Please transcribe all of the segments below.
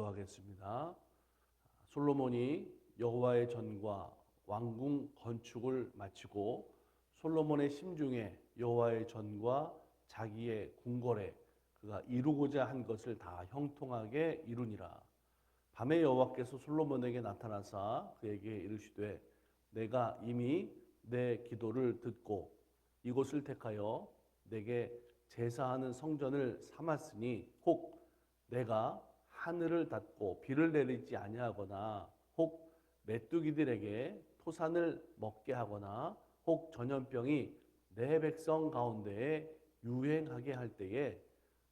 기도하겠습니다. 솔로몬이 여호와의 전과 왕궁 건축을 마치고 솔로몬의 심중에 여호와의 전과 자기의 궁궐에 그가 이루고자 한 것을 다 형통하게 이루니라. 밤에 여호와께서 솔로몬에게 나타나사 그에게 이르시되 내가 이미 내 기도를 듣고 이곳을 택하여 내게 제사하는 성전을 삼았으니 혹 내가 하늘을 닫고 비를 내리지 아니하거나 혹 메뚜기들에게 토산을 먹게 하거나 혹 전염병이 내 백성 가운데에 유행하게 할 때에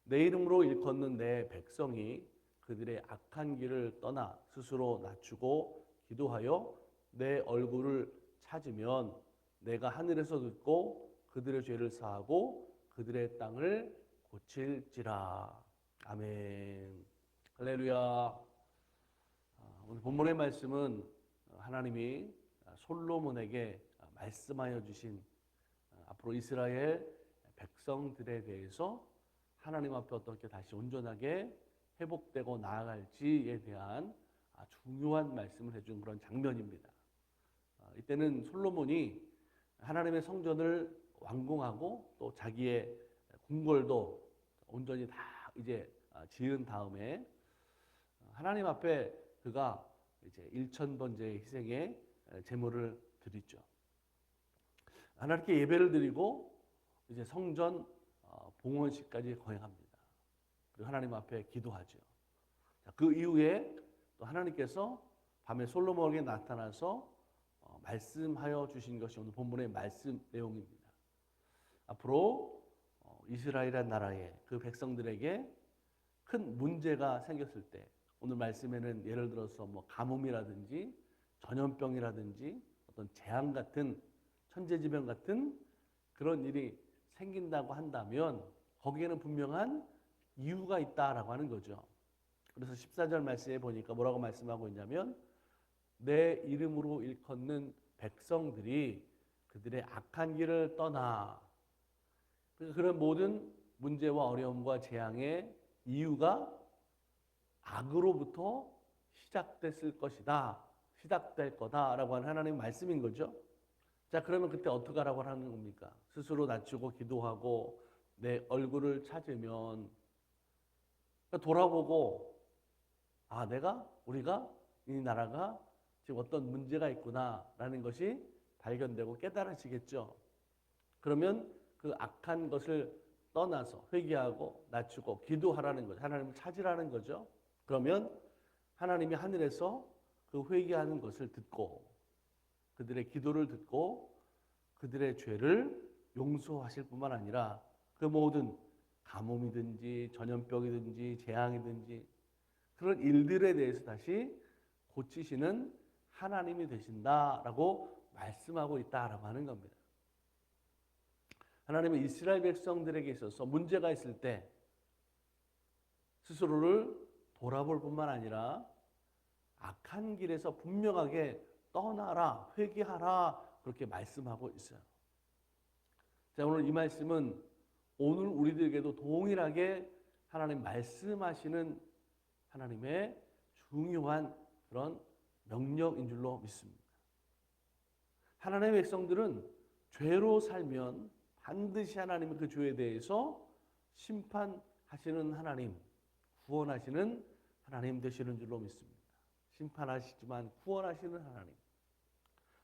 내 이름으로 일컫는 내 백성이 그들의 악한 길을 떠나 스스로 낮추고 기도하여 내 얼굴을 찾으면 내가 하늘에서 듣고 그들의 죄를 사하고 그들의 땅을 고칠지라. 아멘. 할렐루야. 오늘 본문의 말씀은 하나님이 솔로몬에게 말씀하여 주신 앞으로 이스라엘 백성들에 대해서 하나님 앞에 어떻게 다시 온전하게 회복되고 나아갈지에 대한 중요한 말씀을 해준 그런 장면입니다. 이때는 솔로몬이 하나님의 성전을 완공하고 또 자기의 궁궐도 온전히 다 이제 지은 다음에 하나님 앞에 그가 이제 1,000번째의 희생의 제물을 드리죠. 하나님께 예배를 드리고 이제 성전 봉헌식까지 거행합니다. 그리고 하나님 앞에 기도하죠. 그 이후에 또 하나님께서 밤에 솔로몬에게 나타나서 말씀하여 주신 것이 오늘 본문의 말씀 내용입니다. 앞으로 이스라엘이라는 나라의 그 백성들에게 큰 문제가 생겼을 때 오늘 말씀에는 예를 들어서 뭐 가뭄이라든지 전염병이라든지 어떤 재앙 같은 천재지변 같은 그런 일이 생긴다고 한다면 거기에는 분명한 이유가 있다라고 하는 거죠. 그래서 14절 말씀에 보니까 뭐라고 말씀하고 있냐면 내 이름으로 일컫는 백성들이 그들의 악한 길을 떠나 그런 모든 문제와 어려움과 재앙의 이유가 악으로부터 시작됐을 것이다. 시작될 거다라고 하는 하나님의 말씀인 거죠. 자, 그러면 그때 어떻게 하라고 하는 겁니까? 스스로 낮추고 기도하고 내 얼굴을 찾으면 돌아보고 우리가 이 나라가 지금 어떤 문제가 있구나라는 것이 발견되고 깨달아지겠죠. 그러면 그 악한 것을 떠나서 회개하고 낮추고 기도하라는 거죠. 하나님을 찾으라는 거죠. 그러면 하나님이 하늘에서 그 회개하는 것을 듣고 그들의 기도를 듣고 그들의 죄를 용서하실 뿐만 아니라 그 모든 가뭄이든지 전염병이든지 재앙이든지 그런 일들에 대해서 다시 고치시는 하나님이 되신다라고 말씀하고 있다라고 하는 겁니다. 하나님은 이스라엘 백성들에게 있어서 문제가 있을 때 스스로를 돌아볼 뿐만 아니라 악한 길에서 분명하게 떠나라, 회개하라 그렇게 말씀하고 있어요. 자, 오늘 이 말씀은 오늘 우리들에게도 동일하게 하나님 말씀하시는 하나님의 중요한 그런 명령인 줄로 믿습니다. 하나님의 백성들은 죄로 살면 반드시 하나님은 그 죄에 대해서 심판하시는 하나님, 구원하시는 하나님 되시는 줄로 믿습니다. 심판하시지만 구원하시는 하나님.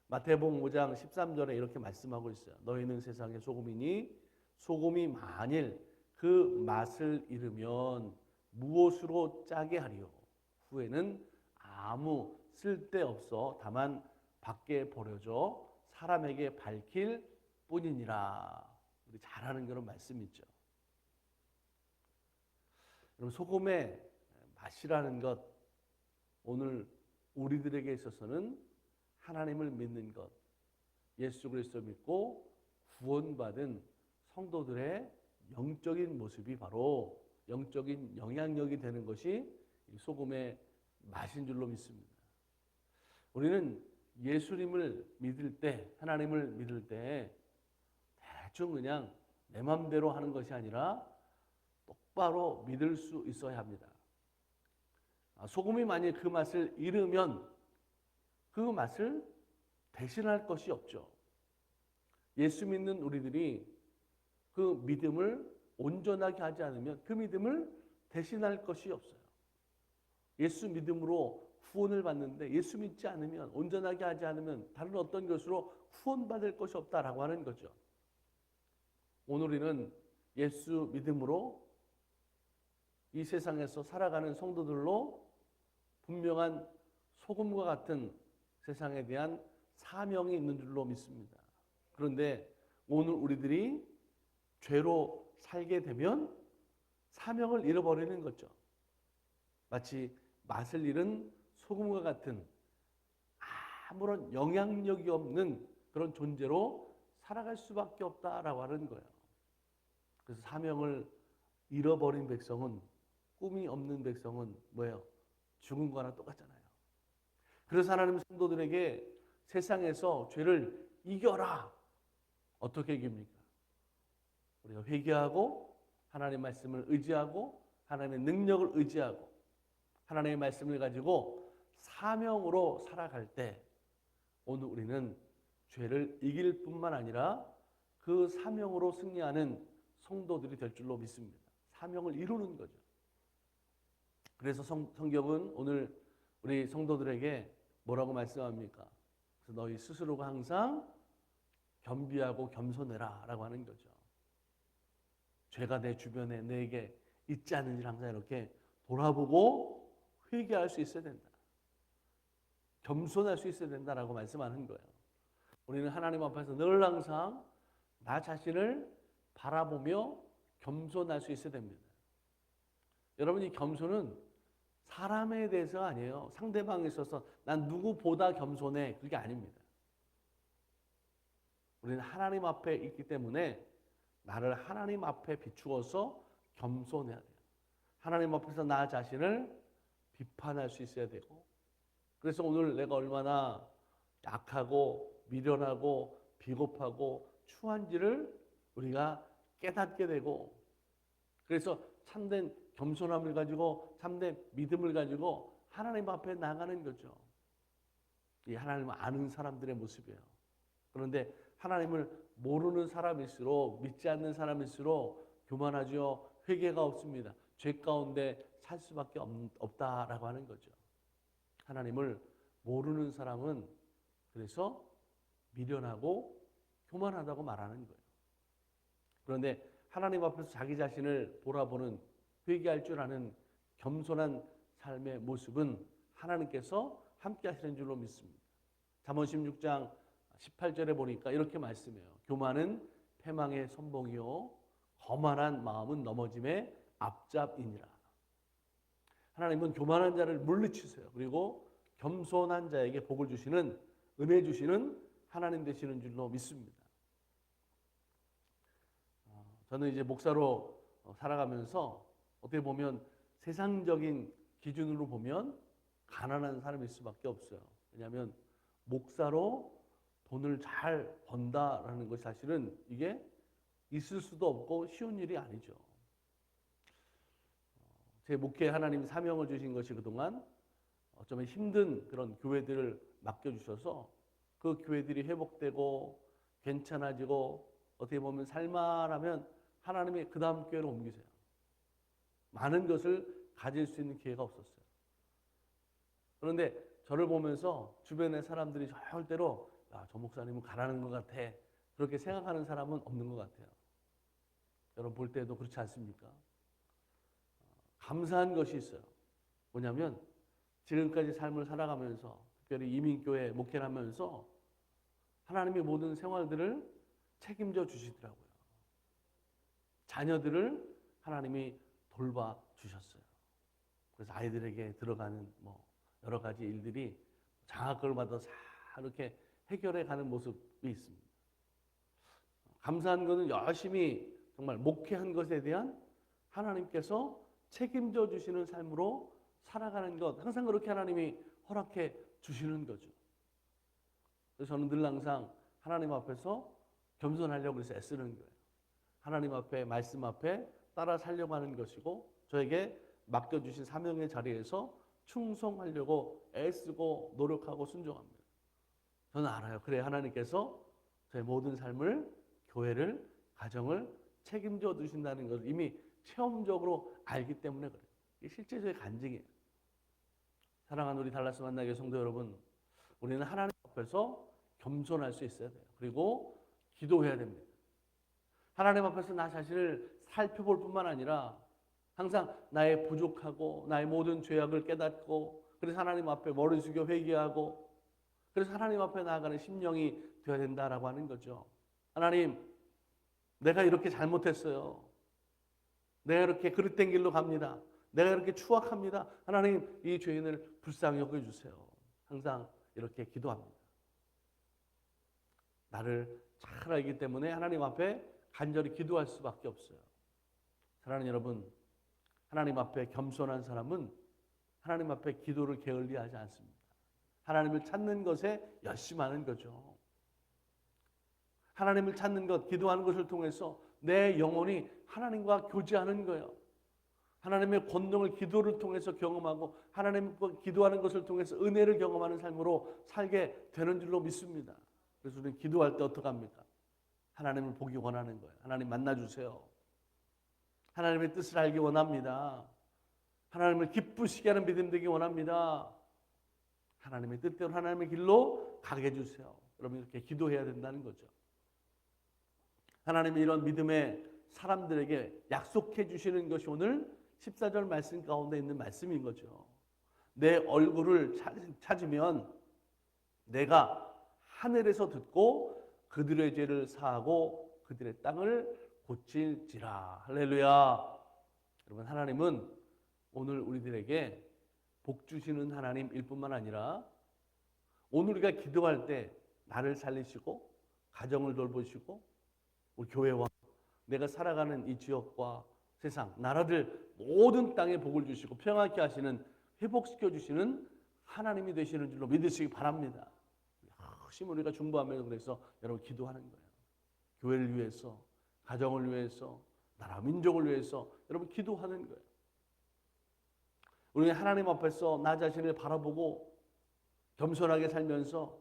마태복음 5장 13절에 이렇게 말씀하고 있어요. 너희는 세상의 소금이니 소금이 만일 그 맛을 잃으면 무엇으로 짜게 하리요? 후에는 아무 쓸데없어 다만 밖에 버려져 사람에게 밝힐 뿐이니라. 우리 잘 아는 그런 말씀 있죠. 여러분, 소금의 맛이라는 것, 오늘 우리들에게 있어서는 하나님을 믿는 것, 예수 그리스도 믿고 구원받은 성도들의 영적인 모습이 바로 영적인 영향력이 되는 것이 이 소금의 맛인 줄로 믿습니다. 우리는 예수님을 믿을 때, 하나님을 믿을 때 대충 그냥 내 맘대로 하는 것이 아니라 똑바로 믿을 수 있어야 합니다. 소금이 만약 그 맛을 잃으면 그 맛을 대신할 것이 없죠. 예수 믿는 우리들이 그 믿음을 온전하게 하지 않으면 그 믿음을 대신할 것이 없어요. 예수 믿음으로 구원을 받는데 예수 믿지 않으면, 온전하게 하지 않으면 다른 어떤 것으로 구원받을 것이 없다라고 하는 거죠. 오늘 우리는 예수 믿음으로 이 세상에서 살아가는 성도들로 분명한 소금과 같은 세상에 대한 사명이 있는 줄로 믿습니다. 그런데 오늘 우리들이 죄로 살게 되면 사명을 잃어버리는 거죠. 마치 맛을 잃은 소금과 같은 아무런 영향력이 없는 그런 존재로 살아갈 수밖에 없다라고 하는 거예요. 그래서 사명을 잃어버린 백성은, 꿈이 없는 백성은 뭐예요? 죽은 거나 똑같잖아요. 그래서 하나님 성도들에게 세상에서 죄를 이겨라. 어떻게 이깁니까? 우리가 회개하고 하나님의 말씀을 의지하고 하나님의 능력을 의지하고 하나님의 말씀을 가지고 사명으로 살아갈 때 오늘 우리는 죄를 이길 뿐만 아니라 그 사명으로 승리하는 성도들이 될 줄로 믿습니다. 사명을 이루는 거죠. 그래서 성경은 오늘 우리 성도들에게 뭐라고 말씀합니까? 그래서 너희 스스로가 항상 겸비하고 겸손해라 라고 하는 거죠. 죄가 내 주변에 내게 있지 않은지 항상 이렇게 돌아보고 회개할 수 있어야 된다. 겸손할 수 있어야 된다라고 말씀하는 거예요. 우리는 하나님 앞에서 늘 항상 나 자신을 바라보며 겸손할 수 있어야 됩니다. 여러분, 이 겸손은 사람에 대해서가 아니에요. 상대방에 있어서 난 누구보다 겸손해. 그게 아닙니다. 우리는 하나님 앞에 있기 때문에 나를 하나님 앞에 비추어서 겸손해야 돼요. 하나님 앞에서 나 자신을 비판할 수 있어야 되고, 그래서 오늘 내가 얼마나 약하고 미련하고 비겁하고 추한지를 우리가 깨닫게 되고, 그래서 참된 겸손함을 가지고 참된 믿음을 가지고 하나님 앞에 나가는 거죠. 이 하나님을 아는 사람들의 모습이에요. 그런데 하나님을 모르는 사람일수록, 믿지 않는 사람일수록 교만하죠. 회개가 없습니다. 죄 가운데 살 수밖에 없다라고 하는 거죠. 하나님을 모르는 사람은 그래서 미련하고 교만하다고 말하는 거예요. 그런데 하나님 앞에서 자기 자신을 돌아보는, 회개할 줄 아는 겸손한 삶의 모습은 하나님께서 함께 하시는 줄로 믿습니다. 잠언 16장 18절에 보니까 이렇게 말씀해요. 교만은 패망의 선봉이요 거만한 마음은 넘어짐의 앞잡이니라. 하나님은 교만한 자를 물리치세요. 그리고 겸손한 자에게 복을 주시는, 은혜 주시는 하나님 되시는 줄로 믿습니다. 저는 이제 목사로 살아가면서 어떻게 보면 세상적인 기준으로 보면 가난한 사람일 수밖에 없어요. 왜냐하면 목사로 돈을 잘 번다라는 것이 사실은 이게 있을 수도 없고 쉬운 일이 아니죠. 제 목회에 하나님이 사명을 주신 것이 그동안 어쩌면 힘든 그런 교회들을 맡겨주셔서 그 교회들이 회복되고 괜찮아지고 어떻게 보면 살만하면 하나님이 그 다음 교회로 옮기세요. 많은 것을 가질 수 있는 기회가 없었어요. 그런데 저를 보면서 주변의 사람들이 절대로 저 목사님은 가라는 것 같아, 그렇게 생각하는 사람은 없는 것 같아요. 여러분 볼 때도 그렇지 않습니까? 감사한 것이 있어요. 뭐냐면 지금까지 삶을 살아가면서, 특별히 이민교회 목회를 하면서 하나님의 모든 생활들을 책임져 주시더라고요. 자녀들을 하나님이 돌봐 주셨어요. 그래서 아이들에게 들어가는 여러 가지 일들이 장학금을 받아서 이렇게 해결해 가는 모습이 있습니다. 감사한 것은 열심히 정말 목회한 것에 대한 하나님께서 책임져 주시는 삶으로 살아가는 것, 항상 그렇게 하나님이 허락해 주시는 거죠. 그래서 저는 늘 항상 하나님 앞에서 겸손하려고 해서 애쓰는 거예요. 하나님 앞에, 말씀 앞에 따라 살려고 하는 것이고, 저에게 맡겨주신 사명의 자리에서 충성하려고 애쓰고 노력하고 순종합니다. 저는 알아요. 그래 하나님께서 저의 모든 삶을, 교회를, 가정을 책임져 주신다는 것을 이미 체험적으로 알기 때문에 그래요. 이게 실제 저의 간증이에요. 사랑하는 우리 달라스 만나게 성도 여러분, 우리는 하나님 앞에서 겸손할 수 있어야 돼요. 그리고 기도해야 됩니다. 하나님 앞에서 나 자신을 살펴볼 뿐만 아니라 항상 나의 부족하고 나의 모든 죄악을 깨닫고, 그래서 하나님 앞에 머리 숙여 회개하고, 그래서 하나님 앞에 나아가는 심령이 되어야 된다라고 하는 거죠. 하나님, 내가 이렇게 잘못했어요. 내가 이렇게 그릇된 길로 갑니다. 내가 이렇게 추악합니다. 하나님, 이 죄인을 불쌍히 여겨주세요. 항상 이렇게 기도합니다. 나를 잘 알기 때문에 하나님 앞에 간절히 기도할 수밖에 없어요. 사랑하는 여러분, 하나님 앞에 겸손한 사람은 하나님 앞에 기도를 게을리하지 않습니다. 하나님을 찾는 것에 열심하는 거죠. 하나님을 찾는 것, 기도하는 것을 통해서 내 영혼이 하나님과 교제하는 거예요. 하나님의 권능을 기도를 통해서 경험하고 하나님과 기도하는 것을 통해서 은혜를 경험하는 삶으로 살게 되는 줄로 믿습니다. 그래서 우리는 기도할 때 어떻게 합니까? 하나님을 보기 원하는 거예요. 하나님 만나주세요. 하나님의 뜻을 알기 원합니다. 하나님을 기쁘시게 하는 믿음 되기 원합니다. 하나님의 뜻대로 하나님의 길로 가게 해주세요. 여러분 이렇게 기도해야 된다는 거죠. 하나님이 이런 믿음의 사람들에게 약속해 주시는 것이 오늘 14절 말씀 가운데 있는 말씀인 거죠. 내 얼굴을 찾으면 내가 하늘에서 듣고 그들의 죄를 사하고 그들의 땅을 고칠지라. 할렐루야. 여러분, 하나님은 오늘 우리들에게 복 주시는 하나님일 뿐만 아니라 오늘 우리가 기도할 때 나를 살리시고 가정을 돌보시고 우리 교회와 내가 살아가는 이 지역과 세상, 나라들 모든 땅에 복을 주시고 평안케 하시는, 회복시켜 주시는 하나님이 되시는 줄로 믿으시기 바랍니다. 열심히 우리가 중보하면서 그래서 여러분 기도하는 거예요. 교회를 위해서, 가정을 위해서, 나라 민족을 위해서 여러분 기도하는 거예요. 우리는 하나님 앞에서 나 자신을 바라보고 겸손하게 살면서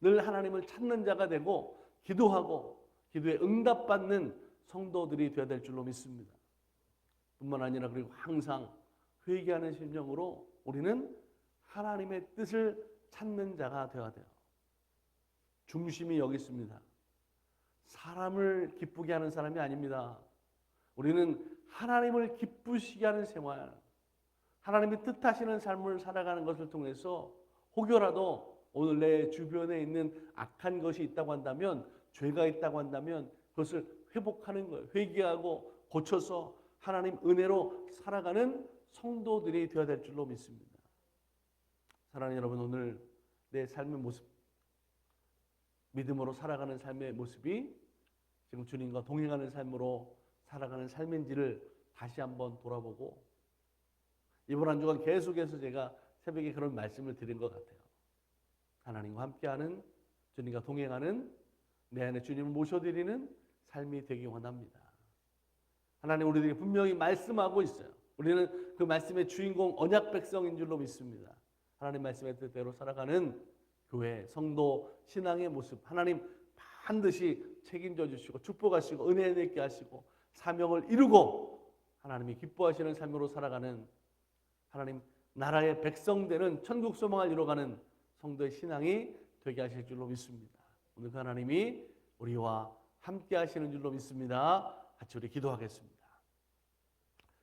늘 하나님을 찾는 자가 되고 기도하고 기도에 응답받는 성도들이 되어야 될 줄로 믿습니다. 뿐만 아니라 그리고 항상 회개하는 심령으로 우리는 하나님의 뜻을 찾는 자가 되어야 돼요. 중심이 여기 있습니다. 사람을 기쁘게 하는 사람이 아닙니다. 우리는 하나님을 기쁘시게 하는 생활, 하나님이 뜻하시는 삶을 살아가는 것을 통해서 혹여라도 오늘 내 주변에 있는 악한 것이 있다고 한다면, 죄가 있다고 한다면 그것을 회복하는 거예요. 회개하고 고쳐서 하나님 은혜로 살아가는 성도들이 되어야 될 줄로 믿습니다. 사랑하는 여러분, 오늘 내 삶의 모습, 믿음으로 살아가는 삶의 모습이 지금 주님과 동행하는 삶으로 살아가는 삶인지를 다시 한번 돌아보고, 이번 한 주간 계속해서 제가 새벽에 그런 말씀을 드린 것 같아요. 하나님과 함께하는, 주님과 동행하는, 내 안에 주님을 모셔드리는 삶이 되기 원합니다. 하나님 우리에게 분명히 말씀하고 있어요. 우리는 그 말씀의 주인공 언약 백성인 줄로 믿습니다. 하나님 말씀의 뜻대로 살아가는 교회, 성도, 신앙의 모습, 하나님 반드시 책임져 주시고 축복하시고 은혜 내게 하시고 사명을 이루고 하나님이 기뻐하시는 삶으로 살아가는, 하나님 나라의 백성 되는 천국 소망을 이뤄가는 성도의 신앙이 되게 하실 줄로 믿습니다. 오늘 그 하나님이 우리와 함께 하시는 줄로 믿습니다. 같이 우리 기도하겠습니다.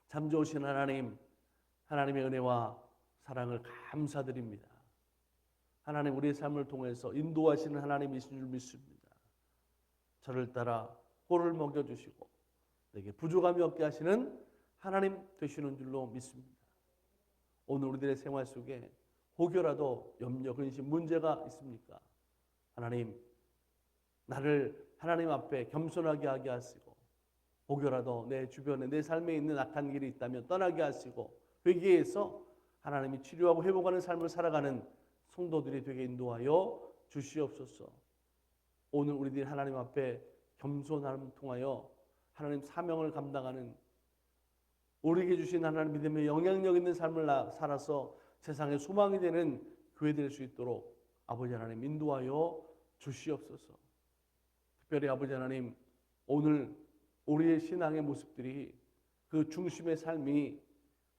참 좋으신 하나님, 하나님의 은혜와 사랑을 감사드립니다. 하나님 우리의 삶을 통해서 인도하시는 하나님이신 줄 믿습니다. 저를 따라 꼴을 먹여주시고 내게 부족함이 없게 하시는 하나님 되시는 줄로 믿습니다. 오늘 우리들의 생활 속에 혹여라도 염려, 근심, 문제가 있습니까? 하나님, 나를 하나님 앞에 겸손하게 하게 하시고 혹여라도 내 주변에 내 삶에 있는 악한 길이 있다면 떠나게 하시고 회개해서 하나님이 치료하고 회복하는 삶을 살아가는 성도들이 되게 인도하여 주시옵소서. 오늘 우리들이 하나님 앞에 겸손함을 통하여 하나님 사명을 감당하는, 우리에게 주신 하나님 믿음의 영향력 있는 삶을 살아서 세상의 소망이 되는 교회 될 수 있도록 아버지 하나님 인도하여 주시옵소서. 특별히 아버지 하나님, 오늘 우리의 신앙의 모습들이 그 중심의 삶이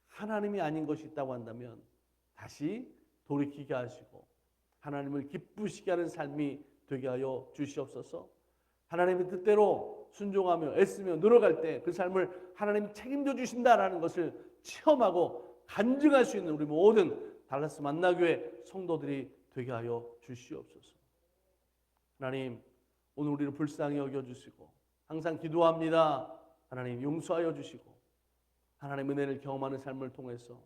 하나님이 아닌 것이 있다고 한다면 다시 돌이키게 하시고 하나님을 기쁘시게 하는 삶이 되게 하여 주시옵소서. 하나님의 뜻대로 순종하며 애쓰며 늘어갈 때 그 삶을 하나님이 책임져 주신다라는 것을 체험하고 간증할 수 있는 우리 모든 달라스 만나교회 성도들이 되게 하여 주시옵소서. 하나님, 오늘 우리를 불쌍히 여겨주시고 항상 기도합니다. 하나님 용서하여 주시고 하나님 은혜를 경험하는 삶을 통해서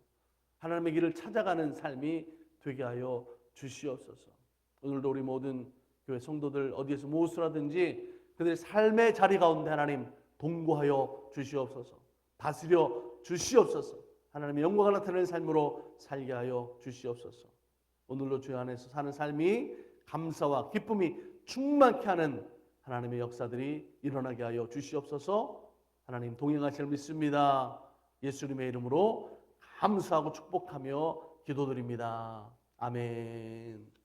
하나님의 길을 찾아가는 삶이 되게 하여 주시옵소서. 오늘도 우리 모든 교회 성도들 어디에서 무엇을 하든지 그들의 삶의 자리 가운데 하나님 동거하여 주시옵소서. 다스려 주시옵소서. 하나님의 영광을 나타내는 삶으로 살게 하여 주시옵소서. 오늘도 주의 안에서 사는 삶이 감사와 기쁨이 충만케 하는 하나님의 역사들이 일어나게 하여 주시옵소서. 하나님 동행하실 믿습니다. 예수님의 이름으로 감사하고 축복하며 기도드립니다. 아멘.